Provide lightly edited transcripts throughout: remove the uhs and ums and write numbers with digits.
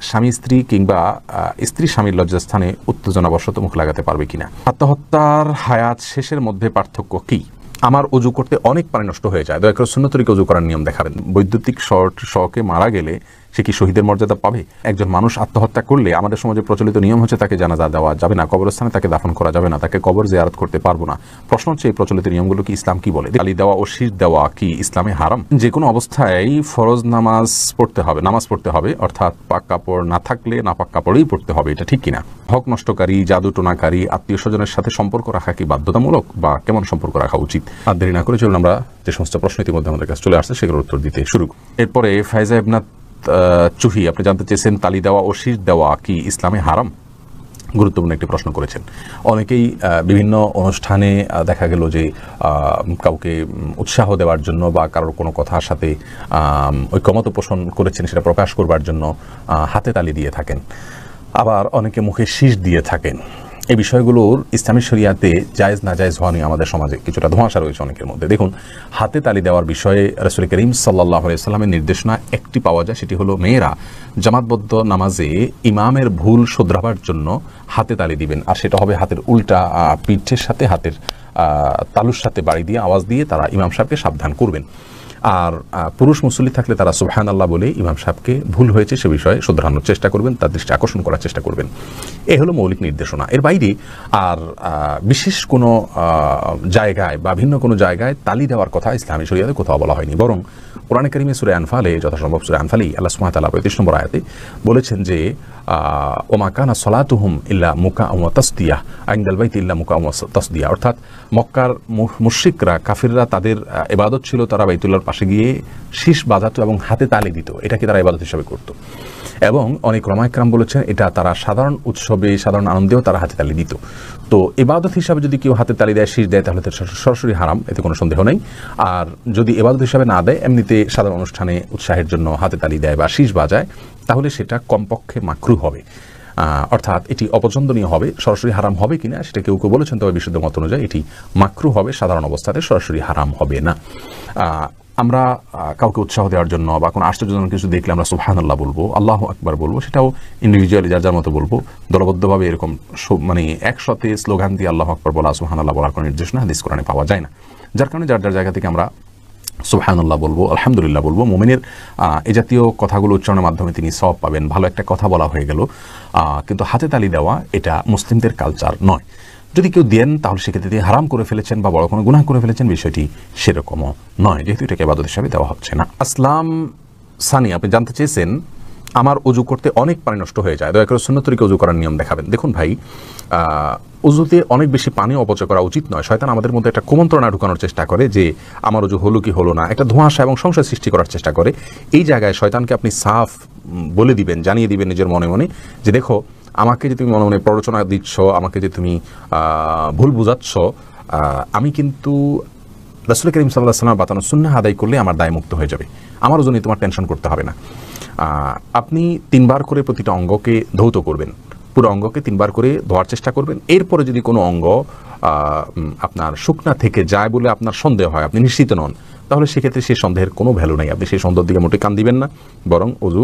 স্বামী স্ত্রী কিংবা স্ত্রী স্বামীর লজ্জাস্থানে উত্তেজনাবশত মুখ লাগাতে পারবে কিনা। আত্মহত্যার হায়াত শেষের মধ্যে পার্থক্য কি? আমার অজু করতে অনেক পানি নষ্ট হয়ে যায়, দয়া করে সুন্নত তরিকে অজু করার নিয়ম দেখাবেন। বৈদ্যুতিক শকে মারা গেলে সে কি শহীদের মর্যাদা পাবে? একজন মানুষ আত্মহত্যা করলে আমাদের সমাজে প্রচলিত নিয়ম হচ্ছে তাকে জানাজা দেওয়া যাবে না, কবরস্থানে তাকে দাফন করা যাবে না, তাকে কবর জিয়ারত করতে পারবো না। প্রশ্ন হচ্ছে এই প্রচলিত নিয়মগুলো কি ইসলাম কি বলে? তালি দেওয়া ও শীষ দেওয়া কি ইসলামে হারাম? যে কোনো অবস্থায় ফরজ নামাজ পড়তে হবে, অর্থাৎ পাক কাপড় না থাকলে না পাক কাপড়েই পড়তে হবে, এটা ঠিক কিনা? হক নষ্টকারী, জাদু টোনাকারী আত্মীয় স্বজনের সাথে সম্পর্ক রাখা কি বাধ্যতামূলক বা কেমন সম্পর্ক রাখা উচিত? আর দেরি না করে চলুন আমরা যে সমস্ত প্রশ্ন ইতিমধ্যে আমাদের কাছে চলে আসছে সেগুলোর উত্তর দিতে শুরু। এরপরে ফায়জা ইবনাত চুহি আপনি জানতে চেয়েছেন তালি দেওয়া ও শীষ দেওয়া কি ইসলামে হারাম? গুরুত্বপূর্ণ একটি প্রশ্ন করেছেন। অনেকেই বিভিন্ন অনুষ্ঠানে দেখা গেল যে কাউকে উৎসাহ দেওয়ার জন্য বা কারোর কোনো কথার সাথে ঐকমত্য পোষণ করেছেন সেটা প্রকাশ করবার জন্য হাতে তালি দিয়ে থাকেন, আবার অনেকে মুখে শীষ দিয়ে থাকেন। এই বিষয়গুলোর ইসলামী শরিয়াতে জায়েজ না জায়েজ হওয়া নিয়ে আমাদের সমাজে কিছুটা ধোঁয়াশা রয়েছে অনেকের মধ্যে। দেখুন, হাতে তালি দেওয়ার বিষয়ে রাসূল করিম সাল্লাল্লাহু আলাইহি ওয়াসাল্লামের নির্দেশনা একটি পাওয়া যায়, সেটি হলো মেয়েরা জামাতবদ্ধ নামাজে ইমামের ভুল শোধরাবার জন্য হাতে তালি দিবেন, আর সেটা হবে হাতের উল্টা পিঠের সাথে হাতের তালুর সাথে বাড়ি দিয়ে আওয়াজ দিয়ে তারা ইমাম সাহেবকে সাবধান করবেন। আর পুরুষ মুসল্লি থাকলে তারা সুবহানাল্লাহ বলে ইমাম সাহেবকে ভুল হয়েছে সে বিষয়ে শুধরানোর চেষ্টা করবেন, তার দৃষ্টি আকর্ষণ করার চেষ্টা করবেন। এ হলো মৌলিক নির্দেশনা। এর বাইরে আর বিশেষ কোনো জায়গায় বা ভিন্ন কোনো জায়গায় তালি দেওয়ার কথা ইসলামী শরিয়াতে কোথাও বলা হয়নি, বরং কোরআনে কারিমে সূরা আনফালে যথাসম্ভব সূরা আনফালেই আল্লাহ সুবহানাহু ওয়া তাআলা 35 নম্বর আয়াতে বলেছেন যে ওমা কানা সলাতুহুম ইল্লা মুকাআম ওয়া তাসদিয়া ইনদাল বাইতি ইল্লা মুকাআম ওয়া তাসদিয়া, অর্থাৎ মক্কার মুশরিকরা কাফিররা তাদের ইবাদত ছিল তারা বাইতুল্লাহর পাশে গিয়ে শীষ বাজাতো এবং হাতে তালি দিত, এটাকে তারা ইবাদত হিসেবে করত। এবং অনেক উলামায়ে কেরাম বলেছেন এটা তারা সাধারণ উৎসবে সাধারণ আনন্দেও তারা হাতে তালি দিত। তো ইবাদত হিসাবে যদি কেউ হাতে তালি দেয়, শীষ দেয়, তাহলে তো সরাসরি হারাম, এতে কোনো সন্দেহ নেই। আর যদি ইবাদত হিসাবে না দেয়, এমনিতে সাধারণ অনুষ্ঠানে উৎসাহের জন্য হাতে তালি দেয় বা শীষ বাজায়, তাহলে সেটা কমপক্ষে মাকরুহ হবে, অর্থাৎ এটি অপছন্দনীয় হবে। সরাসরি হারাম হবে কিনা সেটা কেউ কেউ বলেছেন, তবে বিশুদ্ধ মত অনুযায়ী এটি মাকরুহ হবে, সাধারণ অবস্থাতে সরাসরি হারাম হবে না। আমরা কাউকে উৎসাহ দেওয়ার জন্য বা কোনো আশ্চর্যজনক কিছু দেখলে আমরা সুবহানাল্লাহ বলবো, আল্লাহু আকবার বলবো, সেটাও ইন্ডিভিজুয়ালি যার যার মতো বলবো। দলবদ্ধভাবে এরকম মানে একসাথে স্লোগান দিয়ে আল্লাহু আকবার বলা, সুবহানাল্লাহ বলার কোনো নির্দেশনা হাদিস কোরআনে পাওয়া যায় না। যার কারণে যার যার জায়গা থেকে আমরা সুবহানাল্লাহ বলবো, আলহামদুলিল্লাহ বলবো। মুমিনের এই জাতীয় কথাগুলো উচ্চারণের মাধ্যমে তিনি সওয়াব পাবেন, ভালো একটা কথা বলা হয়ে গেল। কিন্তু হাতে তালি দেওয়া এটা মুসলিমদের কালচার নয়। যদি কেউ দেন তাহলে সেক্ষেত্রে তিনি হারাম করে ফেলেছেন বা বড় কোনো গুনাহ করে ফেলেছেন, বিষয়টি সেরকমও নয়, যেহেতু এটাকে ইবাদত হিসেবে দেওয়া হচ্ছে না। আসলাম সানি আপনি জানতে চেয়েছেন আমার অজু করতে অনেক পানি নষ্ট হয়ে যায়, দয়া করে সুন্নত তরিকে অজু করার নিয়ম দেখাবেন। দেখুন ভাই, অজুতে অনেক বেশি পানি অপচয় করা উচিত নয়। শয়তান আমাদের মধ্যে একটা কুমন্ত্রণা ঢুকানোর চেষ্টা করে যে আমার অজু হলো কি হলো না, একটা ধোঁয়াশা এবং সংশয় সৃষ্টি করার চেষ্টা করে। এই জায়গায় শয়তানকে আপনি সাফ বলে দিবেন, জানিয়ে দিবেন নিজের মনে মনে যে দেখো, আমাকে যে তুমি মনে মনে প্ররোচনা দিচ্ছ, আমাকে যে তুমি ভুল বুঝাচ্ছ, আমি কিন্তু রাসূল করিম সাল্লাল্লাহু আলাইহি ওয়াসাল্লাম বাতানো সুন্নাহ আদায় করলে আমার দায় মুক্ত হয়ে যাবে, আমার জন্য তোমার টেনশন করতে হবে না। আপনি 3 বার করে প্রতিটা অঙ্গকে ধৌত করবেন, পুরো অঙ্গকে 3 বার করে ধোয়ার চেষ্টা করবেন। এরপরে যদি কোনো অঙ্গ আপনার শুকনা থেকে যায় বলে আপনার সন্দেহ হয়, আপনি নিশ্চিত নন, তাহলে সেক্ষেত্রে সেই সন্দেহের কোনো ভ্যালু নাই, আপনি সেই সন্দেহের দিকে মোটে কান দিবেন না, বরং অজু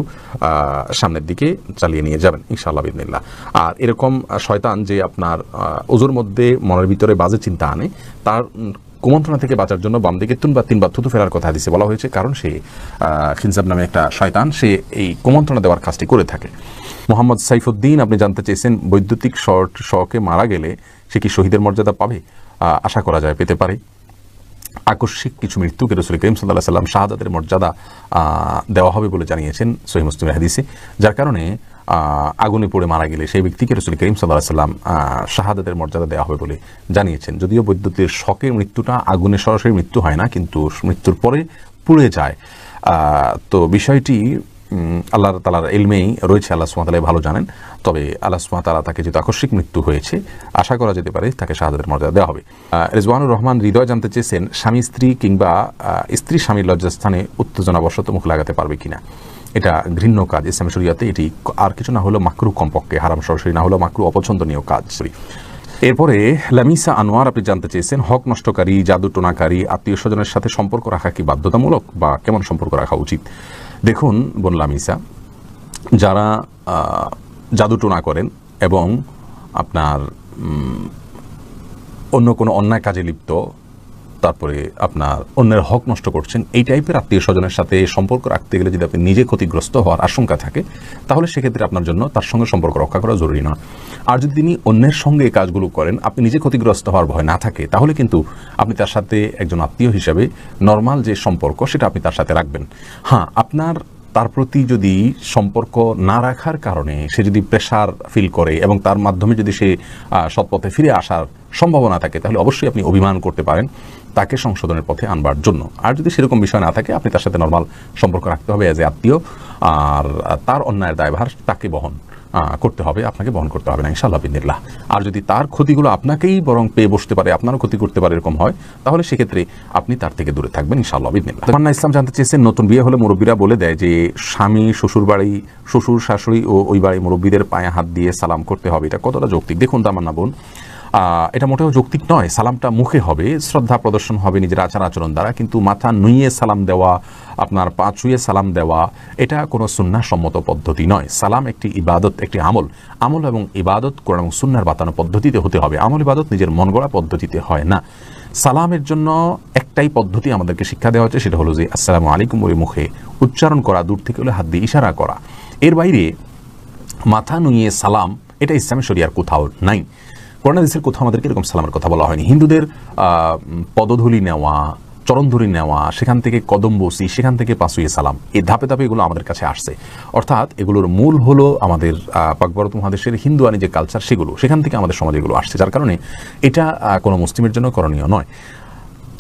সামনের দিকে চালিয়ে নিয়ে যাবেন ইনশাআল্লাহ বিইذনিল্লাহ। আর এরকম শয়তান যে আপনার অজুর মধ্যে মনের ভিতরে বাজে চিন্তা আনে, তার কুমন্ত্রণা থেকে বাঁচার জন্য বাম দিকে 3 বার থুতু ফেলার কথা হাদিসে বলা হয়েছে, কারণ সে খিনজাব নামে একটা শয়তান, সে এই কুমন্ত্রণা দেওয়ার কাজটি করে থাকে। মোহাম্মদ সাইফুদ্দিন আপনি জানতে চেয়েছেন বৈদ্যুতিক শকে মারা গেলে সে কি শহীদের মর্যাদা পাবে? আশা করা যায় পেতে পারে। আকস্মিক কিছু মৃত্যুকে রাসূল করিম সাল্লাল্লাহু আলাইহি ওয়াসাল্লাম শাহাদাতের মর্যাদা দেওয়া হবে বলে জানিয়েছেন সহিহ মুসলিমের হাদিসে, যার কারণে আগুনে পড়ে মারা গেলে সেই ব্যক্তিকে রাসূল করিম সাল্লাল্লাহু আলাইহি ওয়াসাল্লাম শাহাদাতের মর্যাদা দেওয়া হবে বলে জানিয়েছেন। যদিও বৈদ্যুতিক শকের মৃত্যুটা আগুনে সরাসরি মৃত্যু হয় না, কিন্তু মৃত্যুর পরে পুড়ে যায়। তো বিষয়টি আল্লাহ তাআলার ইলমেই রয়েছে, আল্লাহ সুবহানাহু ওয়া তাআলা ভালো জানেন। তবে আল্লাহ সুবহানাহু ওয়া তাআলা তাকে যেহেতু আকস্মিক মৃত্যু হয়েছে, আশা করা যেতে পারে তাকে শাহাদাতের মর্যাদা দেওয়া হবে। রিজওয়ানুর রহমান হৃদয় জানতে চেয়েছেন স্বামী স্ত্রী কিংবা স্ত্রী স্বামীর লজ্জাস্থানে উত্তেজনাবশত মুখ লাগাতে পারবে কিনা। এটা ঘৃণ্য কাজ ইসলামী শরিয়াতে, এটি আর কিছু না হলেও মাকরুহ, কমপক্ষে হারাম সরাসরি না হলেও মাকরুহ, অপছন্দনীয় কাজ। এরপরে লামিসা আনোয়ার আপনি জানতে চেয়েছেন হক নষ্টকারী, জাদু টোনাকারী আত্মীয় স্বজনের সাথে সম্পর্ক রাখা কি বাধ্যতামূলক বা কেমন সম্পর্ক রাখা উচিত। দেখুন বোন লামিসা, যারা জাদুটোনা করেন এবং আপনার অন্য কোনো অন্যায় কাজে লিপ্ত, তারপরে আপনার অন্যের হক নষ্ট করছেন, এই টাইপের আত্মীয় স্বজনের সাথে সম্পর্ক রাখতে গেলে যদি আপনি নিজে ক্ষতিগ্রস্ত হওয়ার আশঙ্কা থাকে, তাহলে সেক্ষেত্রে আপনার জন্য তার সঙ্গে সম্পর্ক রক্ষা করা জরুরি নয়। আর যদি তিনি অন্যের সঙ্গে এই কাজগুলো করেন, আপনি নিজে ক্ষতিগ্রস্ত হওয়ার ভয় না থাকে, তাহলে কিন্তু আপনি তার সাথে একজন আত্মীয় হিসাবে নর্মাল যে সম্পর্ক সেটা আপনি তার সাথে রাখবেন। হ্যাঁ, আপনার তার প্রতি যদি সম্পর্ক না রাখার কারণে সে যদি প্রেশার ফিল করে এবং তার মাধ্যমে যদি সে সৎপথে ফিরে আসার সম্ভাবনা থাকে, তাহলে অবশ্যই আপনি অভিমান করতে পারেন তাকে সংশোধনের পথে আনবার জন্য। আর যদি সেরকম বিষয় না থাকে, আপনি তার সাথে নর্মাল সম্পর্ক রাখতে হবে অ্যাজ এ আত্মীয়, আর তার অন্যায়ের দায়ভার তাকে বহন করতে হবে, আপনাকে বহন করতে হবে না ইনশাআল্লাহ বিদিনিল্লাহ। আর যদি তার ক্ষতিগুলো আপনাকেই বরং পেয়ে বসতে পারে, আপনারও ক্ষতি করতে পারে এরকম হয়, তাহলে সেক্ষেত্রে আপনি তার থেকে দূরে থাকবেন ইনশাআল্লাহ বিদিনিল্লাহ। তামান্না ইসলাম জানতে চেয়েছেন, নতুন বিয়ে হলে মুরব্বীরা বলে দেয় যে স্বামী শ্বশুর বাড়ি, শ্বশুর শাশুড়ি ও ওই বাড়ি মুরব্বীদের পায়ে হাত দিয়ে সালাম করতে হবে, এটা কতটা যৌক্তিক? দেখুন তামান্না বোন, এটা মোটেও যৌক্তিক নয়। সালামটা মুখে হবে, শ্রদ্ধা প্রদর্শন হবে নিজের আচার আচরণ দ্বারা, কিন্তু মাথা নুইয়ে সালাম দেওয়া, আপনার পা ছুঁয়ে সালাম দেওয়া, এটা কোনো সুন্নাহ সম্মত পদ্ধতি নয়। সালাম একটি ইবাদত, একটি আমল এবং ইবাদত কোরআন এবং সুন্নাহর বাতানো পদ্ধতিতে হতে হবে। আমল ইবাদত নিজের মন গড়া পদ্ধতিতে হয় না। সালামের জন্য একটাই পদ্ধতি আমাদেরকে শিক্ষা দেওয়া হচ্ছে, সেটা হলো যে আসসালামু আলাইকুম বলে মুখে উচ্চারণ করা, দূর থেকে হলে হাত দিয়ে ইশারা করা। এর বাইরে মাথা নুইয়ে সালাম, এটা ইসলামী শরিয়ার কোথাও নাই। কোরআন হাদিসের কোথাও আমাদেরকে এরকম সালামের কথা বলা হয়নি। হিন্দুদের পদধূলি নেওয়া, চরণধূলি নেওয়া, সেখান থেকে কদম বসি, সেখান থেকে পাশুয়ে সালাম, এই ধাপে ধাপে এগুলো আমাদের কাছে আসছে। অর্থাৎ এগুলোর মূল হলো আমাদের পাক ভারত মহাদেশের হিন্দুয়ানি যে কালচার, সেখান থেকে আমাদের সমাজে এগুলো আসছে, যার কারণে এটা কোনো মুসলিমের জন্য করণীয় নয়।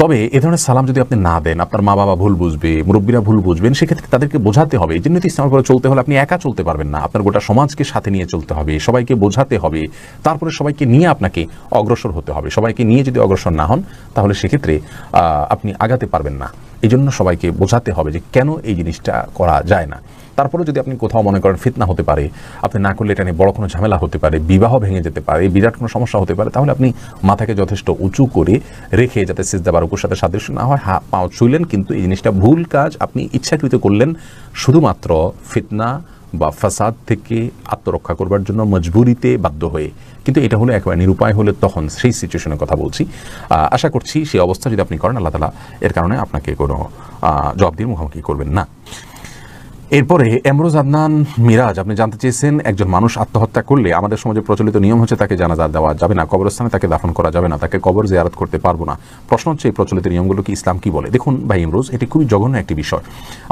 তবে এ ধরনের সালাম যদি আপনি না দেন, আপনার মা বাবা ভুল বুঝবে, মুরব্বীরা ভুল বুঝবেন, সেক্ষেত্রে তাদেরকে বোঝাতে হবে। এই জন্য ইসলামের পরে চলতে হলে আপনি একা চলতে পারবেন না, আপনার গোটা সমাজকে সাথে নিয়ে চলতে হবে, সবাইকে বোঝাতে হবে, তারপরে সবাইকে নিয়ে আপনাকে অগ্রসর হতে হবে। সবাইকে নিয়ে যদি অগ্রসর না হন, তাহলে সেক্ষেত্রে আপনি আগাতে পারবেন না। এই জন্য সবাইকে বোঝাতে হবে যে কেন এই জিনিসটা করা যায় না। তারপরে যদি আপনি কোথাও মনে করেন ফিতনা হতে পারে, আপনি না করলে এটা নিয়ে বড় কোনো ঝামেলা হতে পারে, বিবাহ ভেঙে যেতে পারে, বিরাট কোনো সমস্যা হতে পারে, তাহলে আপনি মাথাকে যথেষ্ট উঁচু করে রেখে, যাতে সিজদা বা রুকুর সাথে সাদৃশ্য না হয়, পাও ছুঁইলেন, কিন্তু এই জিনিসটা ভুল কাজ, আপনি ইচ্ছাকৃত করলেন শুধুমাত্র ফিতনা বা ফাসাদ থেকে আত্মরক্ষা করবার জন্য মজবুরিতে বাধ্য হয়ে। কিন্তু এটা হলো একেবারে নিরুপায় হলে তখন সেই সিচুয়েশনের কথা বলছি। আশা করছি সেই অবস্থা যদি আপনি করেন, আল্লাহ তাআলা এর কারণে আপনাকে কোনো জবাবদিহির মুখোমুখি করবেন না। এরপরে এমরোজ আদনান মিরাজ, আপনি জানতে চেয়েছেন, একজন মানুষ আত্মহত্যা করলে আমাদের সমাজে প্রচলিত নিয়ম হচ্ছে তাকে জানাজা দেওয়া যাবে না, কবরস্থানে তাকে দাফন করা যাবে না, তাকে কবর জিয়ারত করতে পারবো না। প্রশ্ন হচ্ছে এই প্রচলিত নিয়মগুলো কি ইসলাম কি বলে? দেখুন ভাই এমরোজ, এটি খুবই জঘন্য একটি বিষয়।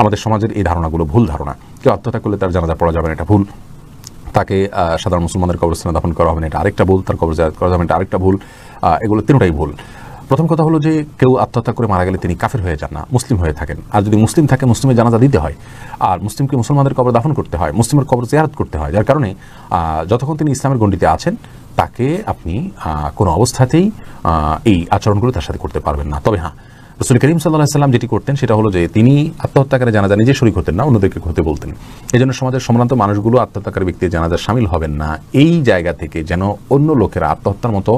আমাদের সমাজের এই ধারণাগুলো ভুল ধারণা। কেউ আত্মহত্যা করলে তার জানাজা পড়া যাবে না, এটা ভুল। তাকে সাধারণ মুসলমানদের কবরস্থানে দাফন করা হবে না, এটা আরেকটা ভুল। তার কবর জিয়ারত করা যাবে না, এটা আরেকটা ভুল। এগুলো তিনটাই ভুল। প্রথম কথা হলো যে কেউ আত্মহত্যা করে মারা গেলে তিনি কাফের হয়ে যান না, মুসলিম হয়ে থাকেন। আর যদি মুসলিম থাকে, মুসলিমের জানাজা দিতে হয়, আর মুসলিমকে মুসলমানদের কবর দাফন করতে হয়, মুসলিমের কবর জিয়ারত করতে হয়। যার কারণে যতক্ষণ তিনি ইসলামের গণ্ডিতে আছেন, তাকে আপনি কোনো অবস্থাতেই এই আচরণগুলো তার সাথে করতে পারবেন না। তবে হ্যাঁ, রাসূল করিম সাল্লাল্লাহু আলাইহি ওয়াসাল্লাম যেটি করতেন সেটা হলো যে তিনি আত্মহত্যাকারী জানাজা নিজে শরীক হতেন না, অন্যদেরকে হতে বলতেন। এই জন্য সমাজের সম্ভ্রান্ত মানুষগুলো আত্মহত্যাকারী ব্যক্তির জানাজা শামিল হবেন না, এই জায়গা থেকে যেন অন্য লোকেরা আত্মহত্যার মতো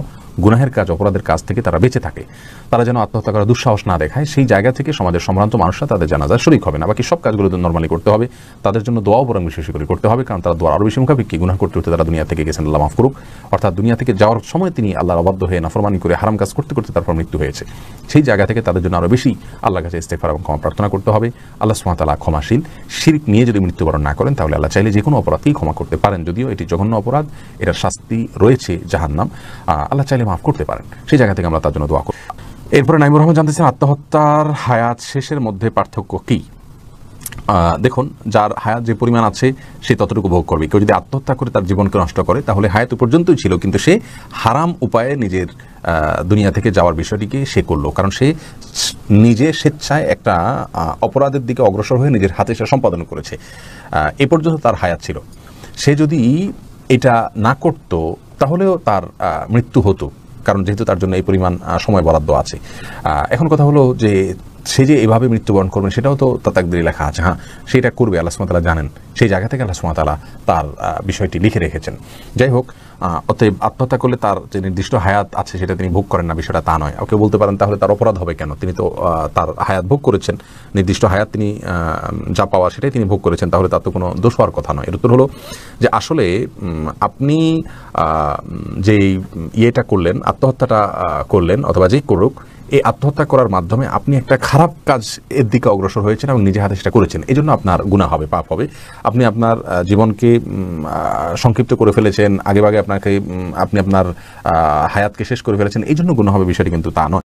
গুনাহের কাজ, অপরাধের কাজ থেকে তারা বেঁচে থাকে, তারা যেন আত্মহত্যা করার দুঃসাহস না দেখায়, সেই জায়গা থেকে সমাজের সম্ভ্রান্ত মানুষরা তাদের জানাজা শরীক হবে না। বাকি সব কাজগুলো নর্মালি করতে হবে, তাদের জন্য দোয়াও বরং বেশি বেশি করে করতে হবে, কারণ তারা দোয়ার আরও বেশি মুখাপেক্ষী। গুনাহ করতে করতে তারা দুনিয়া থেকে গেছেন, আল্লাহ মাফ করুক। অর্থাৎ দুনিয়া থেকে যাওয়ার সময় তিনি আল্লাহর অবাধ্য হয়ে নাফরমানি করে হারাম কাজ করতে করতে তারপর মৃত্যু হয়েছে। সেই জায়গা থেকে তাদের জন্য আরও বেশি আল্লাহর কাছে ইস্তেগফার এবং ক্ষমা প্রার্থনা করতে হবে। আল্লাহ সুবহানাহু ওয়া তাআলা ক্ষমাশীল। শিরক নিয়ে যদি মৃত্যুবরণ না করেন, তাহলে আল্লাহ চাইলে যে কোনো অপরাধকেই ক্ষমা করতে পারেন, যদিও এটি জঘন্য অপরাধ, এটার শাস্তি রয়েছে জাহান্নাম। আল্লাহ চাইলে মাফ করতে পারেন, সেই জায়গা থেকে আমরা তার জন্য দোয়া করি। এরপরে নাইমুর রহমান জানতেছেন, আত্মহত্যার হায়াত শেষের মধ্যে পার্থক্য কি? দেখুন, যার হায়াত যে পরিমাণ আছে সে ততটুকু ভোগ করবে। কেউ যদি আত্মহত্যা করে তার জীবনকে নষ্ট করে, তাহলে হায়াত পর্যন্তই ছিল, কিন্তু সে হারাম উপায়ে নিজের দুনিয়া থেকে যাওয়ার বিষয়টিকে সে করলো, কারণ সে নিজে স্বেচ্ছায় একটা অপরাধের দিকে অগ্রসর হয়ে নিজের হাতে সে সম্পাদন করেছে। এ পর্যন্ত তার হায়াত ছিল। সে যদি এটা না করত, তাহলেও তার মৃত্যু হতো, কারণ যেহেতু তার জন্য এই পরিমাণ সময় বরাদ্দ আছে। এখন কথা হলো যে সে যে এভাবে মৃত্যুবরণ করবেন সেটাও তো তার তাকদীরে লেখা আছে। হ্যাঁ, সেটা করবে, আল্লাহ সুবহানাহু ওয়া তাআলা জানেন, সেই জায়গা থেকে আল্লাহ সুবহানাহু ওয়া তাআলা তার বিষয়টি লিখে রেখেছেন। যাই হোক, অতএব আত্মহত্যা করলে তার যে নির্দিষ্ট হায়াত আছে সেটা তিনি ভোগ করেন না, বিষয়টা তা নয়। ওকে বলতে পারেন তাহলে তার অপরাধ হবে কেন, তিনি তো তার হায়াত ভোগ করেছেন, নির্দিষ্ট হায়াত তিনি যা পাওয়া সেটাই তিনি ভোগ করেছেন, তাহলে তার তো কোনো দোষ হওয়ার কথা নয়। এর উত্তর হলো যে আসলে আপনি যেই ইয়েটা করলেন, আত্মহত্যাটা করলেন অথবা যেই করুক, এই আত্মহত্যা করার মাধ্যমে আপনি একটা খারাপ কাজ এর দিকে অগ্রসর হয়েছেন এবং নিজে হাতে সেটা করেছেন, এই জন্য আপনার গুনাহ হবে, পাপ হবে। আপনি আপনার জীবনকে সংক্ষিপ্ত করে ফেলেছেন, আগেভাগে আপনি আপনার হায়াতকে শেষ করে ফেলেছেন, এই জন্য গুনাহ হবে, বিষয়টি কিন্তু তা নয়।